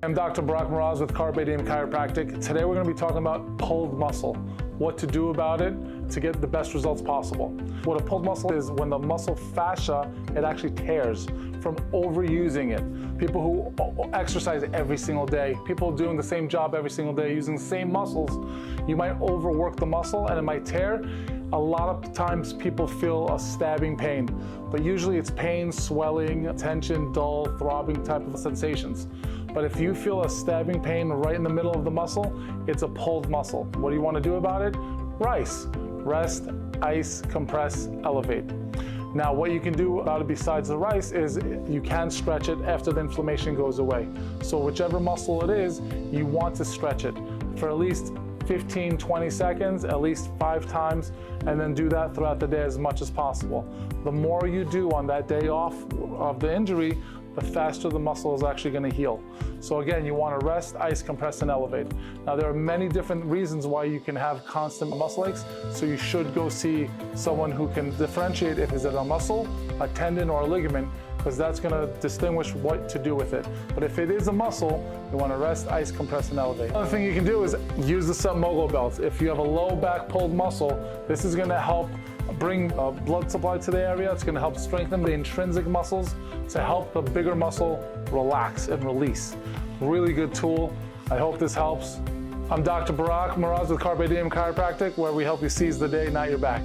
I'm Dr. Barak with R.I.C.E Chiropractic. Today we're going to be talking about pulled muscle, what to do about it to get the best results possible. What a pulled muscle is when the muscle fascia, it actually tears from overusing it. People who exercise every single day, people doing the same job every single day, using the same muscles, you might overwork the muscle and it might tear. A lot of times people feel a stabbing pain, but usually it's pain, swelling, tension, dull, throbbing type of sensations. But if you feel a stabbing pain right in the middle of the muscle, it's a pulled muscle. What do you want to do about it? R.I.C.E. Rest, ice, compress, elevate. Now, what you can do about it besides the R.I.C.E. is you can stretch it after the inflammation goes away. So whichever muscle it is, you want to stretch it for at least 15-20 seconds, at least 5 times, and then do that throughout the day as much as possible. The more you do on that day off of the injury, the faster the muscle is actually going to heal. So again, you want to rest, ice, compress, and elevate. Now, there are many different reasons why you can have constant muscle aches, so you should go see someone who can differentiate if it's a muscle, a tendon, or a ligament, because that's going to distinguish what to do with it. But if it is a muscle, you want to rest, ice, compress, and elevate. Another thing you can do is use the SUPMOGO belt. If you have a low back pulled muscle, this is going to help bring blood supply to the area. It's going to help strengthen the intrinsic muscles to help the bigger muscle relax and release. Really good tool. I hope this helps. I'm Dr. Barak with R.I.C.E Chiropractic, where we help you seize the day, not your back.